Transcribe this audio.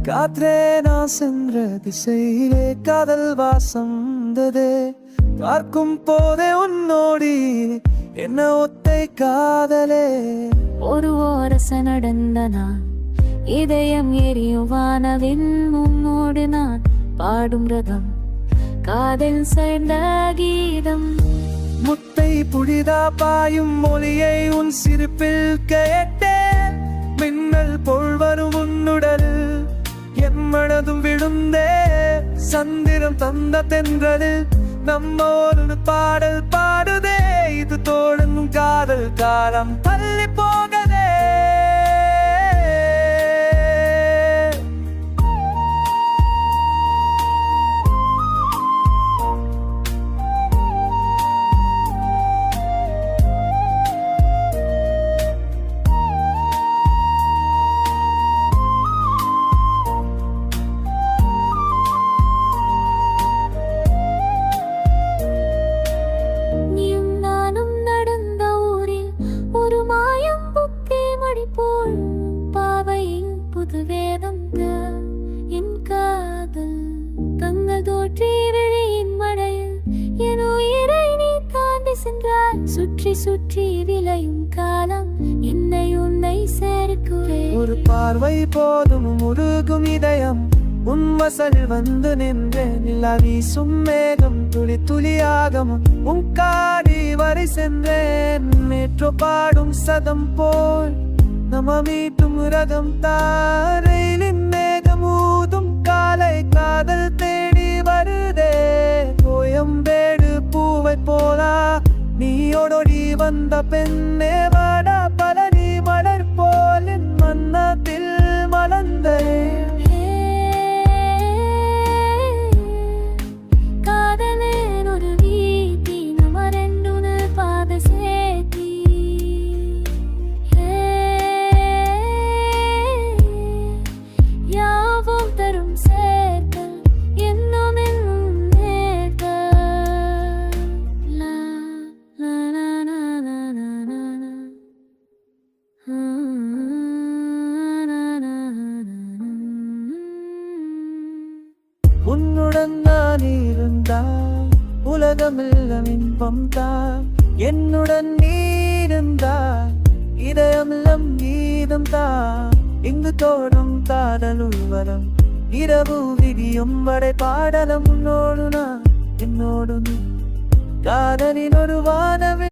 காற்றே நான் சென்ற திசையிலே காதல் வாசம் வந்ததே. பார்க்கும் போதே உன்னோடி என்ன ஒத்தை காதலே. ஒரு ஓரச நடந்த நான் இதயம் எரியும் வானவின் முன்னோடு நான் பாடும் ரதம் காதல் சேர்ந்த கீதம். முத்தை புடிதா பாயும் மொழியை உன் சிரிப்பில் கேட்டேன். மின்னல் போல் வரும் உன்னுடல் என் மனதும் விழுந்தே. சந்திரம் தந்த தென்றலில் நம்ம ஒரு பாடல் பாடுதே. இது தொடங்கும் காதல் காலம் தள்ளி போகதே. பாவையில் புது வேதம் என் காதல் தங்கள் தோற்றி விழியின் மழையில் என் உயிரை நீ தாண்டி சென்றாய். சுற்றி சுற்றி விளையும் காலம் என்னை உன்னை சேர்க்குவே. ஒரு பார்வை போதும் உருகும் இதயம் உன் வசலில் வந்து நின்றேன். நிலா வீசும் மேகம் துளி துளியாகும் உன் காடி வரை சென்றேன். மேற்றோ பாடும் சதம் போல் நம்ம மீட்டும் ரகம் தாரையிலின் மேகம் ஊதும் காலை காதல் தேடி வருதே. கோயம்பேடு பூவை போலா நீயோடொடி வந்த பெண்ணே வாடா பழனி மலர் போல் என் மன்னத்தில் மலர்ந்தே. உன்னுடன் நான் இருந்தால் உலகமெல்லாம் இன்பம் தான். என்னுடன் நீ இருந்தால் இதயமெல்லாம் கீதம் தான். இங்கு தோடும் காதல் உள்வரம் இரவு விடியும் வரை பாடலம் உன்னோடு நான் என்னோடு காதலின் ஒரு வானவில்